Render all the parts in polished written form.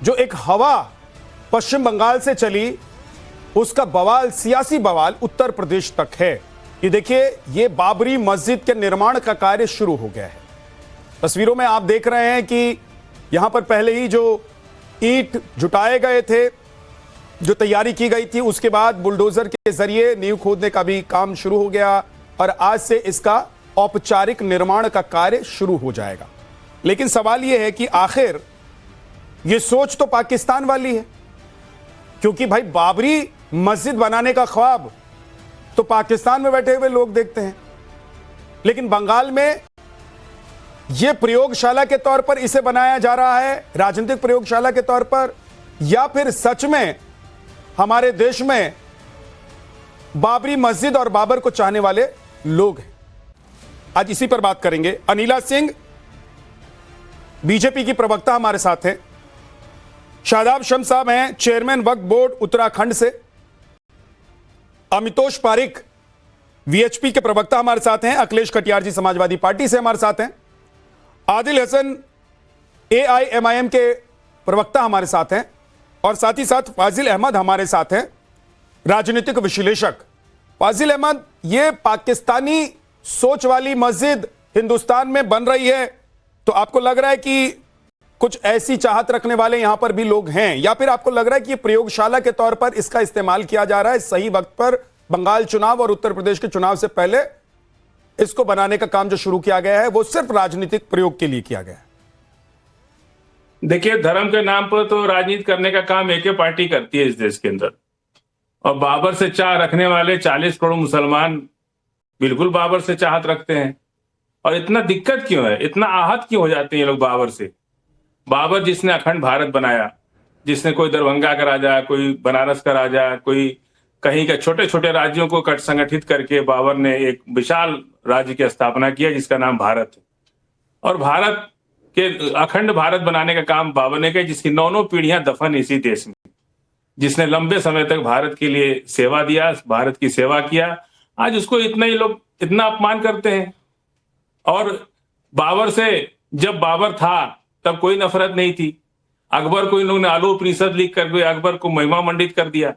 जो एक हवा पश्चिम बंगाल से चली, उसका बवाल, सियासी बवाल उत्तर प्रदेश तक है। ये देखिए, ये बाबरी मस्जिद के निर्माण का कार्य शुरू हो गया है। तस्वीरों में आप देख रहे हैं कि यहां पर पहले ही जो ईंट जुटाए गए थे, जो तैयारी की गई थी, उसके बाद बुलडोजर के जरिए नींव खोदने का भी काम शुरू हो गया और आज से इसका औपचारिक निर्माण का कार्य शुरू हो जाएगा। लेकिन सवाल यह है कि आखिर यह सोच तो पाकिस्तान वाली है, क्योंकि भाई बाबरी मस्जिद बनाने का ख्वाब तो पाकिस्तान में बैठे हुए लोग देखते हैं, लेकिन बंगाल में यह प्रयोगशाला के तौर पर इसे बनाया जा रहा है, राजनीतिक प्रयोगशाला के तौर पर, या फिर सच में हमारे देश में बाबरी मस्जिद और बाबर को चाहने वाले लोग हैं। आज इसी पर बात करेंगे। अनिला सिंह बीजेपी की प्रवक्ता हमारे साथ हैं, शादाब शम्स साहब हैं चेयरमैन वक्फ बोर्ड उत्तराखंड से, अमितोष पारिक वीएचपी के प्रवक्ता हमारे साथ हैं, अखिलेश कटियार जी समाजवादी पार्टी से हमारे साथ हैं, आदिल हसन एआईएमआईएम के प्रवक्ता हमारे साथ हैं, और साथ ही साथ फाजिल अहमद हमारे साथ हैं, राजनीतिक विश्लेषक। फाजिल अहमद, ये पाकिस्तानी सोच वाली मस्जिद हिंदुस्तान में बन रही है, तो आपको लग रहा है कि कुछ ऐसी चाहत रखने वाले यहां पर भी लोग हैं, या फिर आपको लग रहा है कि प्रयोगशाला के तौर पर इसका इस्तेमाल किया जा रहा है, सही वक्त पर बंगाल चुनाव और उत्तर प्रदेश के चुनाव से पहले इसको बनाने का काम जो शुरू किया गया है वो सिर्फ राजनीतिक प्रयोग के लिए किया गया है? देखिए, धर्म के नाम पर तो राजनीति करने का काम एक ही पार्टी करती है इस देश के अंदर, और बाबर से चाह रखने वाले 40 करोड़ मुसलमान बिल्कुल बाबर से चाहत रखते हैं। और इतना दिक्कत क्यों है, इतना आहत क्यों हो जाते हैं ये लोग बाबर से? बाबर जिसने अखंड भारत बनाया, जिसने कोई दरभंगा का राजा, कोई बनारस का राजा, कोई कहीं के छोटे छोटे राज्यों को संगठित करके बाबर ने एक विशाल राज्य की स्थापना किया जिसका नाम भारत है। और भारत के अखंड भारत बनाने का काम बाबर ने किया, जिसकी 9 पीढ़ियां दफन इसी देश में, जिसने लंबे समय तक भारत के लिए सेवा दिया, भारत की सेवा किया। आज उसको इतना ही लोग इतना अपमान करते हैं। और बाबर से जब बाबर था तब कोई नफरत नहीं थी। अकबर को इन लोगों ने आलू उपनिषद लिख करके अकबर को महिमा मंडित कर दिया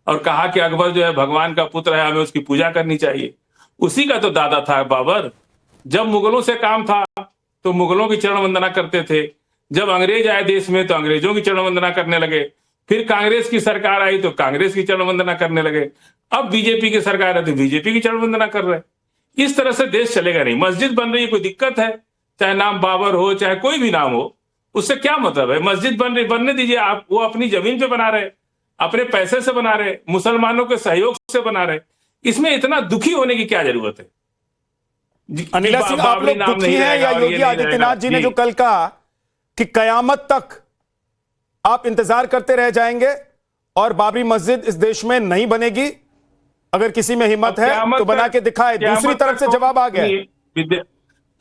और कहा कि अकबर जो है भगवान का पुत्र है, हमें उसकी पूजा करनी चाहिए। उसी का तो दादा था बाबर। जब मुगलों से काम था तो मुगलों की चरण वंदना करते थे, जब अंग्रेज आए देश में तो अंग्रेजों की चरण वंदना करने लगे, फिर कांग्रेस की सरकार आई तो कांग्रेस की चरण वंदना करने लगे, अब बीजेपी की सरकार है तो बीजेपी की चरण वंदना कर रहे। इस तरह से देश चलेगा नहीं। मस्जिद बन रही है, कोई दिक्कत है? चाहे नाम बाबर हो, चाहे कोई भी नाम हो, उससे क्या मतलब है? मस्जिद बन रही, बनने दीजिए। आप वो अपनी जमीन पे बना रहे, अपने पैसे से बना रहे, मुसलमानों के सहयोग से बना रहे, इसमें इतना दुखी होने की क्या जरूरत है? अनिला सिंह, आप लोग दुखी हैं या योगी आदित्यनाथ जी ने जो कल कहा कि कयामत तक आप इंतजार करते रह जाएंगे और बाबरी मस्जिद इस देश में नहीं बनेगी, अगर किसी में हिम्मत है तो बना के दिखाए? दूसरी तरफ से जवाब आ गया,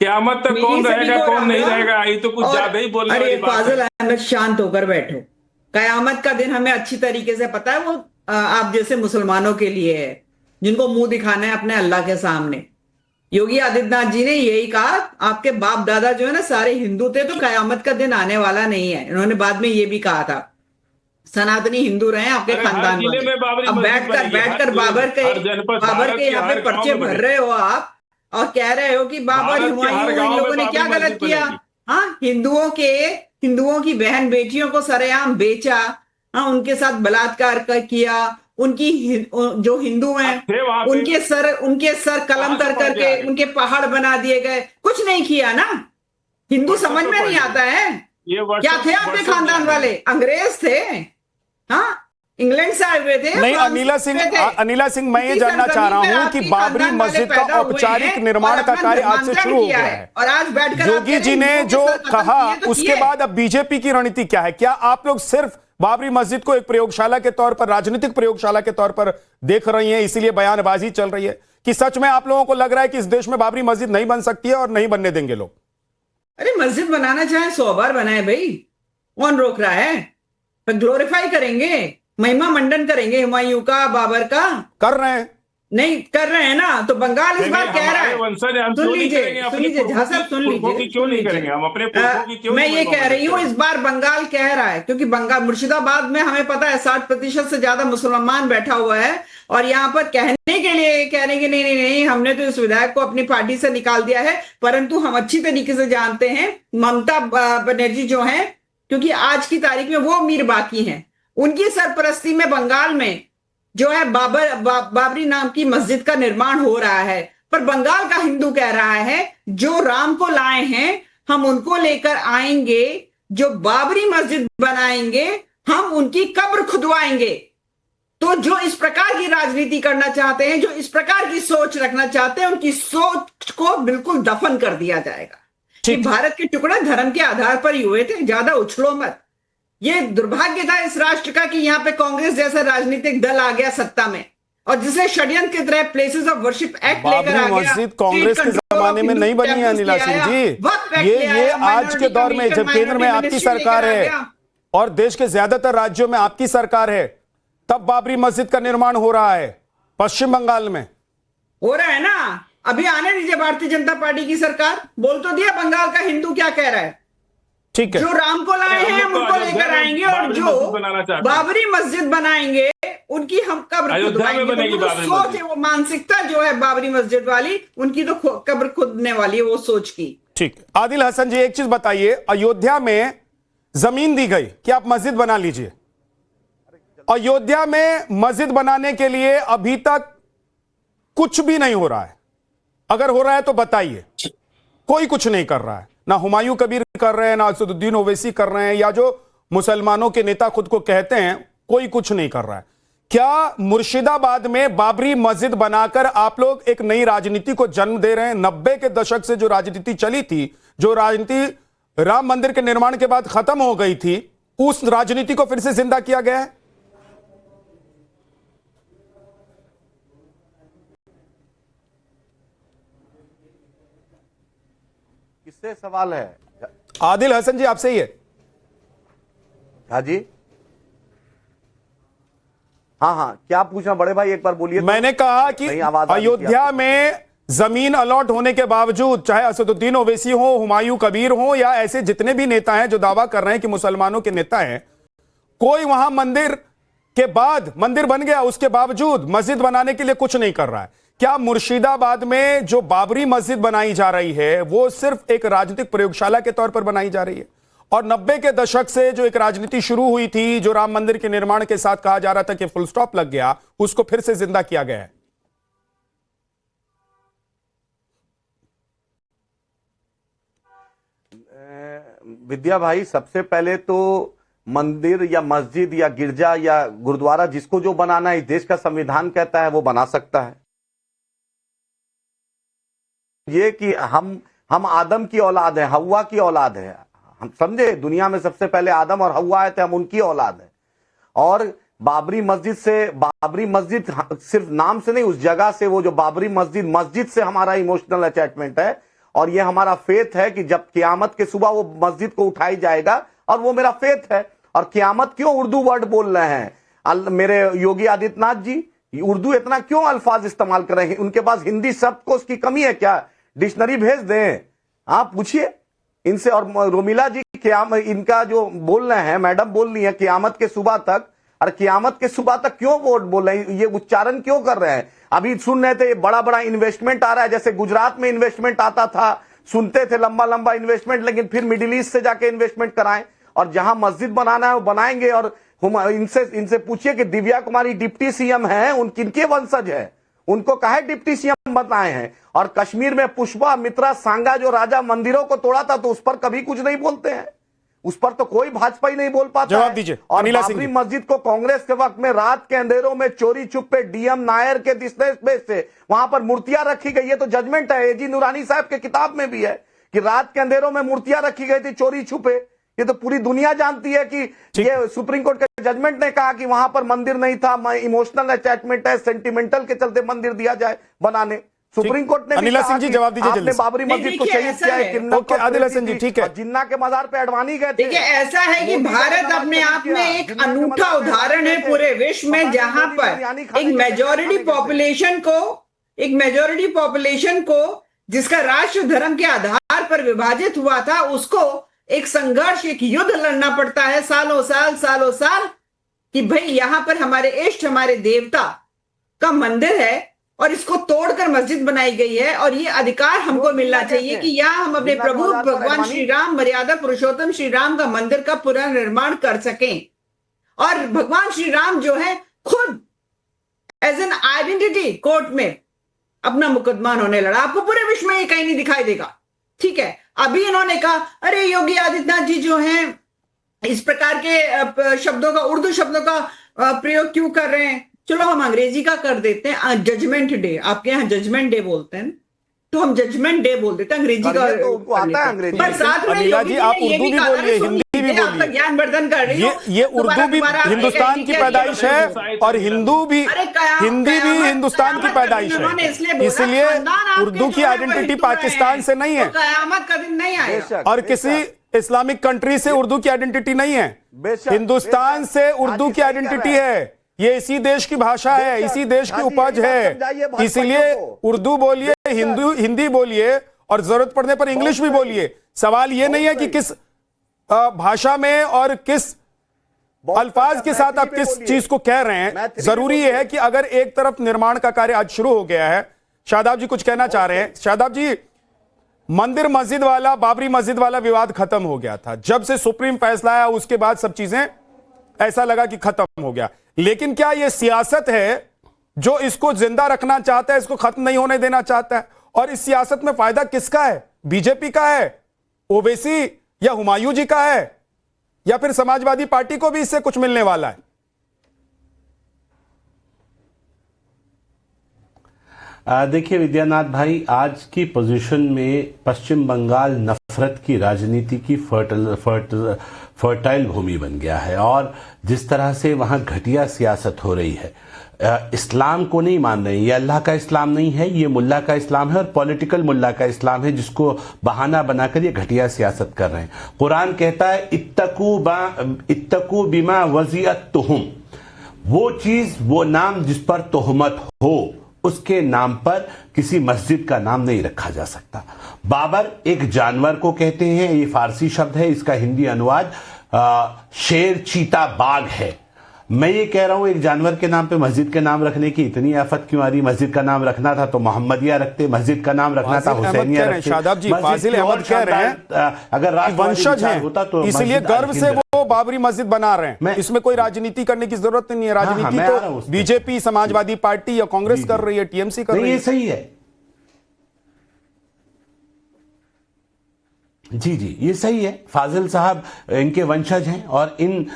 क़यामत तक कौन रहेगा कौन नहीं रहेगा, ये तो कुछ ज्यादा ही बोलने वाली बात है। फाजिल अहमद, शांत होकर बैठो। कयामत का दिन हमें अच्छी तरीके से पता है, वो आप जैसे मुसलमानों के लिए है जिनको मुंह दिखाना है अपने अल्लाह के सामने। योगी आदित्यनाथ जी ने यही कहा, आपके बाप दादा जो है ना सारे हिंदू थे, तो कयामत का दिन आने वाला नहीं है। इन्होंने बाद में ये भी कहा था, सनातनी हिंदू रहे आपके खानदान वाले। अब बैठकर बाबर के यहाँ पे पर्चे भर रहे हो आप और कह रहे हो कि बाबर हुमायूं, इन लोगों ने क्या गलत किया? हाँ, हिंदुओं की बहन बेटियों को सरेआम बेचा, हाँ, उनके साथ बलात्कार किया, उनकी जो हिंदू हैं उनके सर कलम कर करके उनके पहाड़ बना दिए गए। कुछ नहीं किया ना। हिंदू समझ में नहीं आता है? क्या थे आपके खानदान वाले? अंग्रेज थे, हाँ, इंग्लैंड से आए हुए थे। नहीं, अनिला सिंह, मैं ये जानना चाह रहा हूं कि बाबरी मस्जिद का औपचारिक निर्माण का कार्य आज से शुरू हो गया है और आज बैठकर योगी जी ने जो कहा, उसके बाद अब बीजेपी की रणनीति क्या है? क्या आप लोग सिर्फ बाबरी मस्जिद को एक प्रयोगशाला के तौर पर, राजनीतिक प्रयोगशाला के तौर पर देख रही हैं, इसीलिए बयानबाजी चल रही है, कि सच में आप लोगों को लग रहा है कि इस देश में बाबरी मस्जिद नहीं बन सकती है और नहीं बनने देंगे लोग? अरे मस्जिद बनाना चाहे 100 बार बनाए भाई, कौन रोक रहा है? पर ग्लोरीफाई करेंगे, महिमा मंडन करेंगे हुमायूं का, बाबर का। कर रहे हैं, नहीं कर रहे हैं ना, तो बंगाल इस बार कह रहा है। वंशज हम सुन क्यों नहीं लीजिए, करेंगे सुन अपने लीजिए पुरखों झा साहब, सुन पुरखों की लीजिए, क्यों सुन नहीं लीजिए। करेंगे हम अपने पुरखों की क्यों मैं नहीं ये कह रही हूँ, करेंगे? इस बार बंगाल कह रहा है, क्योंकि बंगाल मुर्शिदाबाद में हमें पता है 60% से ज्यादा मुसलमान बैठा हुआ है, और यहाँ पर कहने के लिए कह रहे हैं कि नहीं नहीं नहीं, हमने तो इस विधायक को अपनी पार्टी से निकाल दिया है। परंतु हम अच्छी तरीके से जानते हैं ममता बनर्जी जो है, क्योंकि आज की तारीख में वो मीर बाकी हैं, उनकी सरपरस्ती में बंगाल में जो है बाबरी नाम की मस्जिद का निर्माण हो रहा है। पर बंगाल का हिंदू कह रहा है जो राम को लाए हैं हम उनको लेकर आएंगे, जो बाबरी मस्जिद बनाएंगे हम उनकी कब्र खुदवाएंगे। तो जो इस प्रकार की राजनीति करना चाहते हैं, जो इस प्रकार की सोच रखना चाहते हैं, उनकी सोच को बिल्कुल दफन कर दिया जाएगा। कि भारत के टुकड़े धर्म के आधार पर ही हुए थे, ज्यादा उछलो मत। ये दुर्भाग्य था इस राष्ट्र का कि यहाँ पे कांग्रेस जैसा राजनीतिक दल आ गया सत्ता में, और जिसे षड्यंत्र की तरह प्लेसेस ऑफ वर्शिप एक्ट लेकर आ गया। मस्जिद कांग्रेस के जमाने में नहीं बनी है अनिला सिंह जी, ये आज के दौर में जब केंद्र में आपकी सरकार है और देश के ज्यादातर राज्यों में आपकी सरकार है, तब बाबरी मस्जिद का निर्माण हो रहा है पश्चिम बंगाल में। हो रहा है ना, अभी आने दीजिए भारतीय जनता पार्टी की सरकार, बोल तो दिया बंगाल का हिंदू क्या कह रहा है। ठीक है, जो राम को लाए हैं हम उनको लेकर आएंगे, और जो बाबरी मस्जिद बनाएंगे उनकी हम कब्र खुदवाएंगे। तो सोच है, वो मानसिकता जो है बाबरी मस्जिद वाली, उनकी तो कब्र खुदने वाली है वो सोच की। ठीक। आदिल हसन जी, एक चीज बताइए, अयोध्या में जमीन दी गई कि आप मस्जिद बना लीजिए, अयोध्या में मस्जिद बनाने के लिए अभी तक कुछ भी नहीं हो रहा है। अगर हो रहा है तो बताइए। कोई कुछ नहीं कर रहा है, ना हुमायूं कबीर कर रहे हैं, ना असदुद्दीन ओवैसी कर रहे हैं, या जो मुसलमानों के नेता खुद को कहते हैं, कोई कुछ नहीं कर रहा है। क्या मुर्शिदाबाद में बाबरी मस्जिद बनाकर आप लोग एक नई राजनीति को जन्म दे रहे हैं? 90 के दशक से जो राजनीति चली थी, जो राजनीति राम मंदिर के निर्माण के बाद खत्म हो गई थी, उस राजनीति को फिर से जिंदा किया गया है? किससे सवाल है? आदिल हसन जी, आपसे ही है। हाँ जी, हाँ हाँ, क्या पूछना बड़े भाई, एक बार बोलिए। मैंने कहा कि अयोध्या में जमीन अलॉट होने के बावजूद, चाहे असदुद्दीन ओवैसी हो, हुमायूं कबीर हो, या ऐसे जितने भी नेता हैं जो दावा कर रहे हैं कि मुसलमानों के नेता हैं, कोई वहां मंदिर के बाद मंदिर बन गया, उसके बावजूद मस्जिद बनाने के लिए कुछ नहीं कर रहा है। क्या मुर्शिदाबाद में जो बाबरी मस्जिद बनाई जा रही है वो सिर्फ एक राजनीतिक प्रयोगशाला के तौर पर बनाई जा रही है, और 90 के दशक से जो एक राजनीति शुरू हुई थी, जो राम मंदिर के निर्माण के साथ कहा जा रहा था कि फुल स्टॉप लग गया, उसको फिर से जिंदा किया गया है? विद्या भाई, सबसे पहले तो मंदिर या मस्जिद या गिरजा या गुरुद्वारा जिसको जो बनाना है, इस देश का संविधान कहता है वो बना सकता है। ये कि हम आदम की औलाद है, हव्वा की औलाद है, हम समझे, दुनिया में सबसे पहले आदम और हव्वा आए थे, हम उनकी औलाद है। और बाबरी मस्जिद सिर्फ नाम से नहीं, उस जगह से, वो जो बाबरी मस्जिद से हमारा इमोशनल अटैचमेंट है, और ये हमारा फेथ है कि जब क़यामत के सुबह वो मस्जिद को उठाई जाएगा, और वो मेरा फेथ है। और क़यामत क्यों उर्दू वर्ड बोल रहे हैं मेरे योगी आदित्यनाथ जी, उर्दू इतना क्यों अल्फाज इस्तेमाल कर रहे हैं? उनके पास हिंदी शब्दकोश की कमी है क्या? डिक्शनरी भेज दें, आप पूछिए इनसे। और रोमिला जी, इनका जो बोल रहे हैं, मैडम बोल रही है क़यामत के सुबह तक, और क़यामत के सुबह तक क्यों वोट बोल रहे हैं, ये उच्चारण क्यों कर रहे हैं? अभी सुन रहे थे बड़ा बड़ा इन्वेस्टमेंट आ रहा है, जैसे गुजरात में इन्वेस्टमेंट आता था, सुनते थे लंबा लंबा इन्वेस्टमेंट, लेकिन फिर मिडिल ईस्ट से जाके इन्वेस्टमेंट कराएं, और जहां मस्जिद बनाना है वो बनाएंगे। और इनसे पूछिए कि दिव्या कुमारी डिप्टी सीएम है, उन किनके वंशज है, उनको काहे डिप्टी सीएम बताए हैं? और कश्मीर में पुष्पा मित्रा सांगा जो राजा मंदिरों को तोड़ा था, तो उस पर कभी कुछ नहीं बोलते हैं, उस पर तो कोई भाजपा ही नहीं बोल पाता। जवाब दीजिए। और बाबरी मस्जिद को कांग्रेस के वक्त में रात के अंधेरों में चोरी छुपे डीएम नायर के निर्देश से वहां पर मूर्तियां रखी गई। ये तो जजमेंट है, एजी नूरानी साहब के किताब में भी है कि रात के अंधेरों में मूर्तियां रखी गई थी चोरी छुपे। ये तो पूरी दुनिया जानती है कि ये सुप्रीम कोर्ट के जजमेंट ने कहा कि वहां पर मंदिर नहीं था, इमोशनल अटैचमेंट है, सेंटिमेंटल के चलते मंदिर दिया जाए बनाने। सुप्रीम कोर्ट ने भी अनिला कहा सिंह जी कि जवाब दीजिए आपने जल्दी से। बाबरी नहीं, मस्जिद को देखिए, शहीद ऐसा किया है, है। किन्नर ओके, आदिल हसन जी, ठीक है। और जिन्ना के मजार पे अडवाणी गए थे। देखिए, ऐसा है कि मोदी का भारत नवाज अपने शरीफ आप किया, में एक जिन्ना के अनूठा मजार पे उदाहरण है अडवाणी पूरे गए थे। विश्व पता में, नहीं जहां मोदी पर बिरयानी एक खाने गए थे, मेजोरिटी खाने गए थे। पॉपुलेशन को जिसका राष्ट्र धर्म के आधार पर विभाजित हुआ था, उसको एक संघर्ष, एक युद्ध लड़ना पड़ता है सालों साल कि भाई यहां पर हमारे इष्ट, हमारे देवता का मंदिर है और इसको तोड़कर मस्जिद बनाई गई है, और ये अधिकार हमको मिलना चाहिए कि यहां हम अपने प्रभु भगवान श्री राम, मर्यादा पुरुषोत्तम श्री राम का मंदिर का पुनर्निर्माण कर सकें। और भगवान श्री राम जो है खुद एज एन आइडेंटिटी कोर्ट में अपना मुकदमा उन्होंने लड़ा। आपको पूरे विश्व में ये कहीं नहीं दिखाई देगा, ठीक है। अभी इन्होंने कहा अरे योगी आदित्यनाथ जी जो हैं इस प्रकार के शब्दों का, उर्दू शब्दों का प्रयोग क्यों कर रहे हैं। चलो हम अंग्रेजी का कर देते हैं, जजमेंट डे, आपके यहाँ जजमेंट डे बोलते हैं, तो हम जजमेंट डे बोल देते हैं, अंग्रेजी का तो उनको आता है अंग्रेजी। पर साथ में अनिला योगी जी, जी आप ने ये उर्दू भी कहा, बोलिए, अरे हिंदी भी सुनिए, आपका बोलिए। ज्ञानवर्धन कर रही हूँ। ये उर्दू भी हिंदुस्तान की पैदाइश है और हिंदू भी, हिंदी भी हिंदुस्तान की पैदाइश है, इसलिए उर्दू की आइडेंटिटी पाकिस्तान से नहीं है कयामत का दिन नहीं आएगा। और किसी इस्लामिक कंट्री से उर्दू की आइडेंटिटी नहीं है, हिंदुस्तान से उर्दू की आइडेंटिटी है। ये इसी देश की भाषा है, इसी देश की उपज है, इसीलिए उर्दू बोलिए, हिंदी बोलिए और जरूरत पड़ने पर इंग्लिश भी बोलिए। सवाल ये नहीं है कि किस भाषा में और किस अल्फाज के साथ आप किस चीज को कह रहे हैं। जरूरी यह है कि अगर एक तरफ निर्माण का कार्य आज शुरू हो गया है, शादाब जी कुछ कहना चाह रहे हैं। शादाब जी, मंदिर मस्जिद वाला, बाबरी मस्जिद वाला विवाद खत्म हो गया था, जब से सुप्रीम फैसला आया उसके बाद सब चीजें ऐसा लगा कि खत्म हो गया। लेकिन क्या यह सियासत है जो इसको जिंदा रखना चाहता है, इसको खत्म नहीं होने देना चाहता है? और इस सियासत में फायदा किसका है? बीजेपी का है, ओवैसी या हुमायूं जी का है, या फिर समाजवादी पार्टी को भी इससे कुछ मिलने वाला है? देखिए विद्यानाथ भाई, आज की पोजीशन में पश्चिम बंगाल नफरत की राजनीति की फर्टाइल भूमि बन गया है और जिस तरह से वहां घटिया सियासत हो रही है, इस्लाम को नहीं मान रहे, ये अल्लाह का इस्लाम नहीं है, ये मुल्ला का इस्लाम है और पॉलिटिकल मुल्ला का इस्लाम है, जिसको बहाना बनाकर ये घटिया सियासत कर रहे हैं। कुरान कहता है इत्तकू बिमा वज़ियत तुहुम, वो चीज, वो नाम जिस पर तोहमत हो, उसके नाम पर किसी मस्जिद का नाम नहीं रखा जा सकता। बाबर एक जानवर को कहते हैं, ये फारसी शब्द है, इसका हिंदी अनुवाद शेर, चीता, बाघ है। मैं ये कह रहा हूं, एक जानवर के नाम पे मस्जिद के नाम रखने की इतनी आफत क्यों आ रही? मस्जिद का नाम रखना था तो मोहम्मदिया रखते, मस्जिद का नाम रखना था हुसैनिया रखते। शादाब जी, फाजिल अहमद कह रहे हैं अगर वंशज हैं होता तो इसलिए गर्व से वो बाबरी मस्जिद बना रहे हैं। इसमें कोई राजनीति करने की जरूरत नहीं है। राजनीति तो बीजेपी, समाजवादी पार्टी या कांग्रेस कर रही है, टीएमसी कर रही है। ये सही है जी, ये सही है। फाजिल साहब इनके वंशज हैं और इन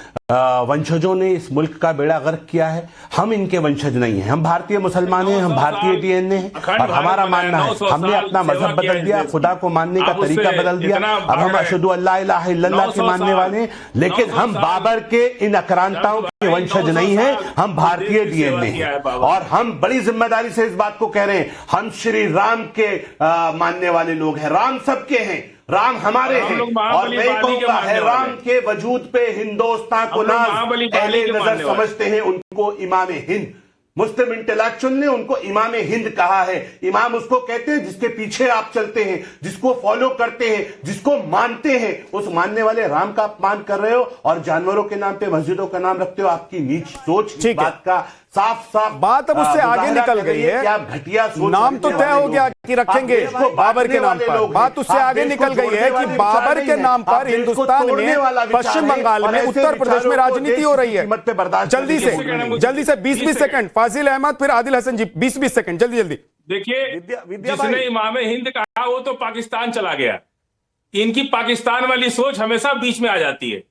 वंशजों ने इस मुल्क का बेड़ा गर्क किया है। हम इनके वंशज नहीं हैं, हम भारतीय मुसलमान हैं, हम भारतीय डीएनए हैं और हमारा मानना है, हमने अपना मजहब बदल दिया, खुदा को मानने का तरीका बदल दिया। अब हम अशहदु अल्ला इलाहा इल्लल्लाह के मानने वाले हैं, लेकिन हम बाबर के इन आक्रांताओं के वंशज नहीं हैं, हम भारतीय डीएनए हैं। और हम बड़ी जिम्मेदारी से इस बात को कह रहे हैं, हम श्री राम के मानने वाले लोग हैं। राम सबके हैं, राम हमारे हैं और मैं कहूंगा है राम के वजूद पे हिंदुस्तान को अहले नजर समझते हैं, उनको इमाम हिंद, मुस्लिम इंटेलेक्चुअल ने उनको इमाम हिंद कहा है। इमाम उसको कहते हैं जिसके पीछे आप चलते हैं, जिसको फॉलो करते हैं, जिसको मानते हैं। उस मानने वाले राम का अपमान कर रहे हो और जानवरों के नाम पे मस्जिदों का नाम रखते हो। आपकी नीच सोच इस बात का साफ बात अब उससे आगे निकल गई है। क्या घटिया सोच, नाम तो तय हो गया कि रखेंगे बाबर के नाम पर, बात उससे आगे निकल गई है कि बाबर के नाम पर हिंदुस्तान में, पश्चिम बंगाल में, उत्तर प्रदेश में राजनीति हो रही है। जल्दी से 20-20 सेकंड, फाजिल अहमद फिर आदिल हसन जी, 20-20 सेकंड, जल्दी। देखिए, जिसने इमाम हिंद कहा वो तो पाकिस्तान चला गया। इनकी पाकिस्तान वाली सोच हमेशा बीच में आ जाती है।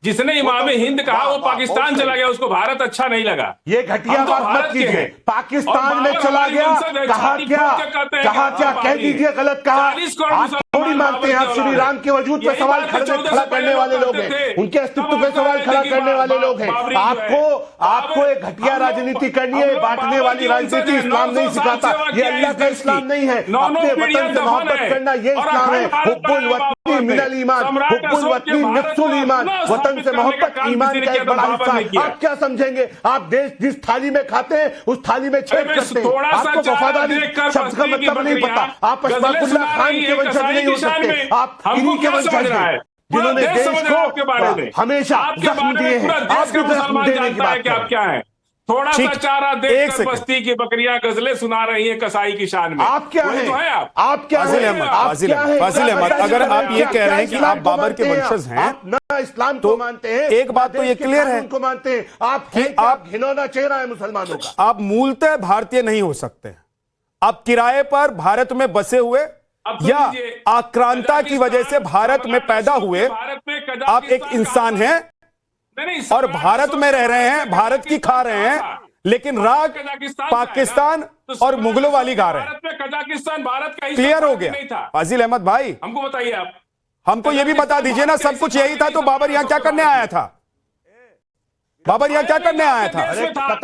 जिसने इमाम हिंद कहा वो वाह, पाकिस्तान बहुत चला सही। गया, उसको भारत अच्छा नहीं लगा। ये घटिया हम तो बात मत भारत के कीजिए। हैं। पाकिस्तान और में बाबर चला हमारी गया, वंशज है, कहा छाती क्या ठोक के कहते हैं कि कहा हम क्या, कह बाबरी दीजिए गलत कहा। 40 करोड़ आप मुसलमान थोड़ी मानते हैं, आप बाबर की श्री औलाद राम के वजूद पे यही सवाल बात खड़ा 1400 करने पहले वाले लोग करते हैं, थे। उनके अस्तित्व तब पे आपको सवाल कहते खड़ा कि करने वाले लोग हैं। बाबरी जो है, आपको एक घटिया राजनीति करनी है, बांटने वाली राजनीति इस्लाम नहीं सिखाता, ये अल्लाह का इस्लाम नहीं है। अपने वतन से मोहब्बत करना ये इस्लाम है। हुब्बुल वतनी मिनल ईमान, हुब्बुल वतनी निस्फुल ईमान। वतन से मोहब्बत ईमान का एक बड़ा हिस्सा है। आप क्या समझेंगे? आप देश जिस थाली में खाते हैं उस थाली में छेद करते हैं। आपको वफादारी शब्द का मतलब नहीं पता। आप अशफाकुल्लाह खान के वंशज नहीं हो सकते, आप इन्हीं के वंशज हैं जिन्होंने देश को हमेशा जख्म दिए हैं। आपको जख्म देने की बात आप क्या है? थोड़ा सा ठीक, चारा एक देखकर सेकंड। बस्ती की बकरियां गजलें सुना रही हैं कसाई की शान में। आप क्या वही हैं? तो है आप क्या फाजिल हैं? अहमद, आप फाजिल क्या अहमद, हैं? फाजिल अहमद, क्या अगर आप ये क्या कह रहे हैं कि इस्लाम आप को बाबर के मानते वंशज हैं, आप ना इस्लाम तो को मानते हैं, एक बात तो ना ये देश के क्लियर है कानून को मानते हैं। आप कि हैं क्या? आप घिनौना चेहरा है मुसलमानों का। आप मूलतः भारतीय नहीं हो सकते। आप किराए पर भारत में बसे हुए अब तो या लीजिए, आक्रांता की वजह से भारत में पैदा हुए, भारत में आप एक कजाकिस्तान इंसान कहा हैं नहीं, नहीं, और सम्राट भारत अशोक में रह के रहे बारे हैं, में भारत की खा रहे हैं, कहा। लेकिन राग कजाकिस्तान पाकिस्तान का है ना? तो और सम्राट मुगलों वाली अशोक गा के रहे हैं। भारत में कजाकिस्तान भारत का हिस्सा क्लियर हो नहीं गया। था। फाजिल अहमद भाई, हमको बताइए आप। हमको ये भी बता दीजिए ना, सब कुछ यही था तो बाबर यहां क्या करने आया था? बाबर यहां क्या करने आया था?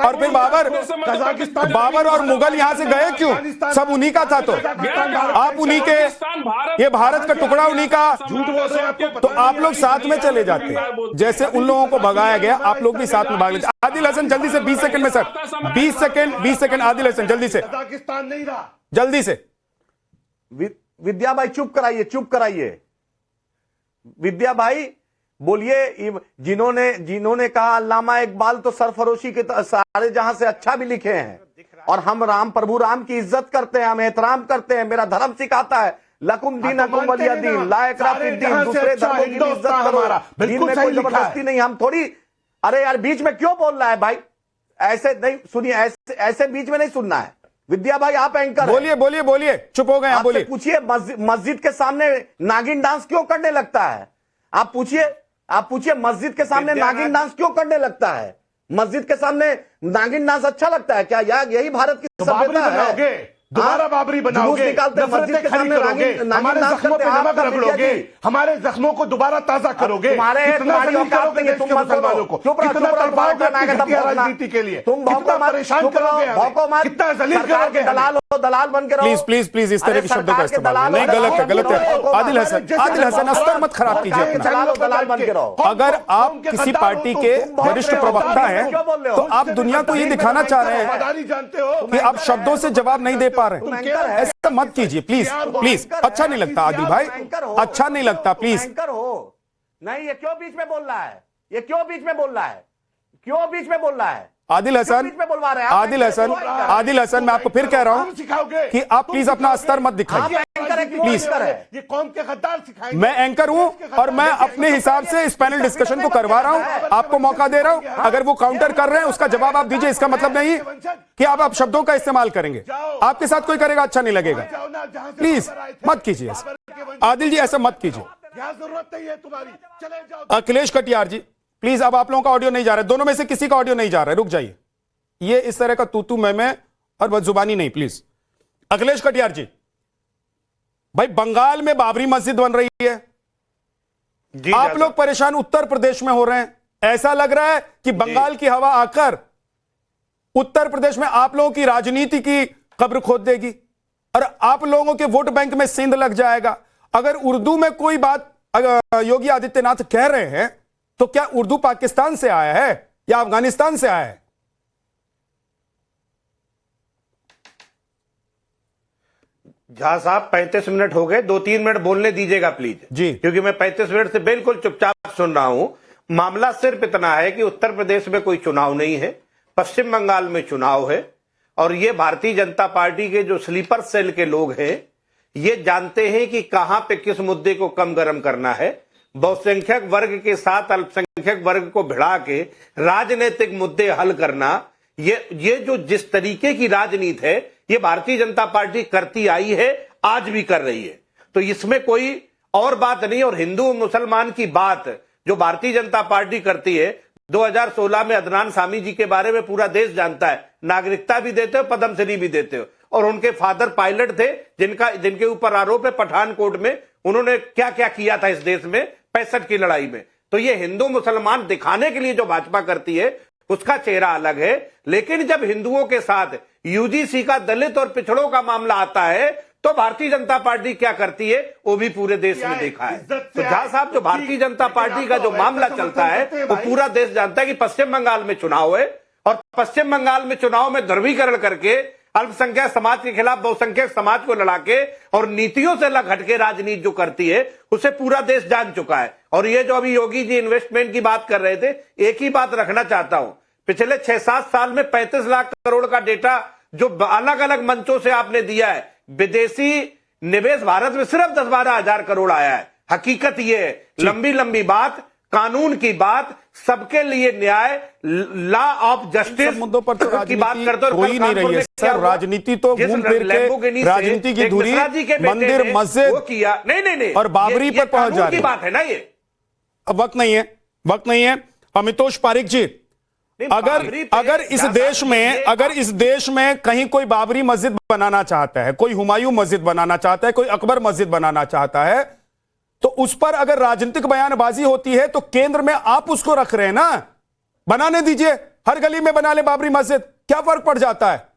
और फिर बाबर और मुगल यहां से गए क्यों? सब उन्हीं का था। तो आप उन्हीं के, ये भारत का टुकड़ा उन्हीं का, झूठ बोल रहे हैं, आपको पता तो आप लोग साथ में चले जाते। जैसे उन लोगों को भगाया गया, आप लोग भी साथ में भाग लेते। आदिल हसन जल्दी से 20 सेकंड में सर, 20 सेकंड आदिल हसन जल्दी से, कजाकिस्तान नहीं रहा। जल्दी से। विद्या भाई चुप कराइए, चुप कराइए। विद्या भाई बोलिए। जिन्होंने कहा अल्लामा इकबाल तो सरफरोशी के सारे जहां से अच्छा भी लिखे हैं, और हम प्रभु राम की इज्जत करते हैं, हम एहतराम करते हैं, मेरा धर्म सिखाता है लकुम दीनकुम वलिया दीन, ला इकराह फिद्दीन, दूसरे धर्मों की भी इज्जत करो, दीन में कोई जबरदस्ती नहीं। हम थोड़ी, अरे यार बीच में क्यों बोल रहा है भाई? ऐसे नहीं सुनिए, ऐसे बीच में नहीं सुनना है। विद्या भाई आप एंकर हैं। बोलिए बोलिए बोलिए, चुप हो गए आप, आपसे बोलिए। पूछिए मस्जिद के सामने नागिन डांस क्यों करने लगता है? आप पूछिए मस्जिद के सामने नागिन डांस क्यों करने लगता है? मस्जिद के सामने नागिन डांस अच्छा लगता है क्या? यही भारत की सभ्यता है। दोबारा बाबरी बनाओगे, नफरतें खड़ी करोगे, हमारे जख्मों पे नमक रगड़ोगे, हमारे जख्मों को दोबारा ताजा करोगे, कितना जलील करोगे देश के मुसलमानों को, कितना तड़पाओगे अपनी घटिया राजनीति के लिए, कितना परेशान करोगे हमें, कितना जलील करोगे। दलाल बन के रहो। प्लीज इस तरह के शब्दों का इस्तेमाल नहीं, गलत है। आदिल हसन अस्तर मत खराब कीजिए अपना। दलाल बन के रहो। अगर आप किसी पार्टी के वरिष्ठ प्रवक्ता हैं तो आप दुनिया को ये दिखाना चाह रहे हैं जानते हो कि आप शब्दों से जवाब नहीं दे पा रहे। ऐसा मत कीजिए प्लीज, अच्छा नहीं लगता आदिल भाई, अच्छा नहीं लगता प्लीज। एंकर हो नहीं, ये क्यों बीच में बोल रहा है? ये क्यों बीच में बोल रहा है? क्यों बीच में बोल रहा है? आदिल हसन, आदिल हसन, मैं आपको फिर कह रहा हूं कि आप प्लीज अपना स्तर मत दिखाइए प्लीज। ये कौम के गद्दार सिखाएंगे। मैं एंकर हूं और मैं अपने हिसाब से इस पैनल डिस्कशन को करवा रहा हूं, आपको मौका दे रहा हूं। अगर वो काउंटर कर रहे हैं उसका जवाब आप दीजिए, इसका मतलब नहीं कि आप शब्दों का इस्तेमाल करेंगे। आपके साथ कोई करेगा अच्छा नहीं लगेगा, प्लीज मत कीजिए। आदिल जी ऐसा मत कीजिए। जरूरत नहीं है तुम्हारी, चले जाओ। अखिलेश कटियार जी प्लीज, अब आप लोगों का ऑडियो नहीं जा रहा है, दोनों में से किसी का ऑडियो नहीं जा रहा है, रुक जाइए। ये इस तरह का तू मैं और बदजुबानी नहीं प्लीज। अखिलेश कटियार जी, भाई बंगाल में बाबरी मस्जिद बन रही है, आप लोग परेशान उत्तर प्रदेश में हो रहे हैं। ऐसा लग रहा है कि बंगाल की हवा आकर उत्तर प्रदेश में आप लोगों की राजनीति की कब्र खोद देगी और आप लोगों के वोट बैंक में सिंध लग जाएगा। अगर उर्दू में कोई बात योगी आदित्यनाथ कह रहे हैं तो क्या उर्दू पाकिस्तान से आया है या अफगानिस्तान से आया है? झा साहब 35 मिनट हो गए, 2-3 मिनट बोलने दीजिएगा प्लीज जी, क्योंकि मैं 35 मिनट से बिल्कुल चुपचाप सुन रहा हूं। मामला सिर्फ इतना है कि उत्तर प्रदेश में कोई चुनाव नहीं है, पश्चिम बंगाल में चुनाव है, और ये भारतीय जनता पार्टी के जो स्लीपर सेल के लोग हैं ये जानते हैं कि कहां पे किस मुद्दे को कम गरम करना है। बहुसंख्यक वर्ग के साथ अल्पसंख्यक वर्ग को भिड़ा के राजनीतिक मुद्दे हल करना, ये जो जिस तरीके की राजनीति है ये भारतीय जनता पार्टी करती आई है, आज भी कर रही है। तो इसमें कोई और बात नहीं। और हिंदू मुसलमान की बात जो भारतीय जनता पार्टी करती है। 2016 में अदनान सामी जी के बारे में पूरा देश जानता है, नागरिकता भी देते हो, पद्मश्री भी देते हो, और उनके फादर पायलट थे जिनके ऊपर आरोप है पठानकोट में उन्होंने क्या क्या किया था इस देश में 65 की लड़ाई में। तो ये हिंदू मुसलमान दिखाने के लिए जो भाजपा करती है उसका चेहरा अलग है, लेकिन जब हिंदुओं के साथ यूजीसी का दलित और पिछड़ों का मामला आता है तो भारतीय जनता पार्टी क्या करती है वो भी पूरे देश में देखा है। तो झा साहब, जो भारतीय जनता पार्टी का जो मामला चलता है वो पूरा देश जानता है कि पश्चिम बंगाल में चुनाव है और पश्चिम बंगाल में चुनाव में ध्रुवीकरण करके अल्पसंख्यक समाज के खिलाफ बहुसंख्यक समाज को लड़ा के और नीतियों से अलग हटके राजनीति जो करती है उसे पूरा देश जान चुका है। और ये जो अभी योगी जी इन्वेस्टमेंट की बात कर रहे थे, एक ही बात रखना चाहता हूं, पिछले 6-7 साल में 35 लाख करोड़ का डेटा जो अलग अलग मंचों से आपने दिया है, विदेशी निवेश भारत में सिर्फ 10-12 हजार करोड़ आया है। हकीकत ये है, लंबी लंबी बात, कानून की बात, सबके लिए न्याय, लॉ ऑफ जस्टिस मुद्दों पर तो की बात करते हो ही नहीं रही है सर। राजनीति तो घूम फिर के राजनीति की दूरी मंदिर मस्जिद किया नहीं और बाबरी पर पहुंच जा रही है। बात है ना ये। अब वक्त नहीं है अमितोष पारिक जी, अगर इस देश में कहीं कोई बाबरी मस्जिद बनाना चाहता है, कोई हुमायूं मस्जिद बनाना चाहता है, कोई अकबर मस्जिद बनाना चाहता है, तो उस पर अगर राजनीतिक बयानबाजी होती है तो केंद्र में आप उसको रख रहे हैं ना, बनाने दीजिए, हर गली में बना ले बाबरी मस्जिद, क्या फर्क पड़ जाता है?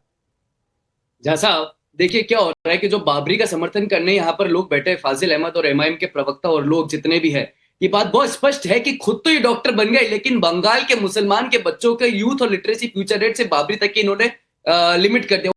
जैसा देखिए क्या हो रहा है कि जो बाबरी का समर्थन करने यहाँ पर लोग बैठे, फाजिल अहमद और एमआईएम के प्रवक्ता और लोग जितने भी है, ये बात बहुत स्पष्ट है कि खुद तो ये डॉक्टर बन गए, लेकिन बंगाल के मुसलमान के बच्चों के यूथ और लिटरेसी फ्यूचर रेट से बाबरी तक के इन्होंने लिमिट कर दिया।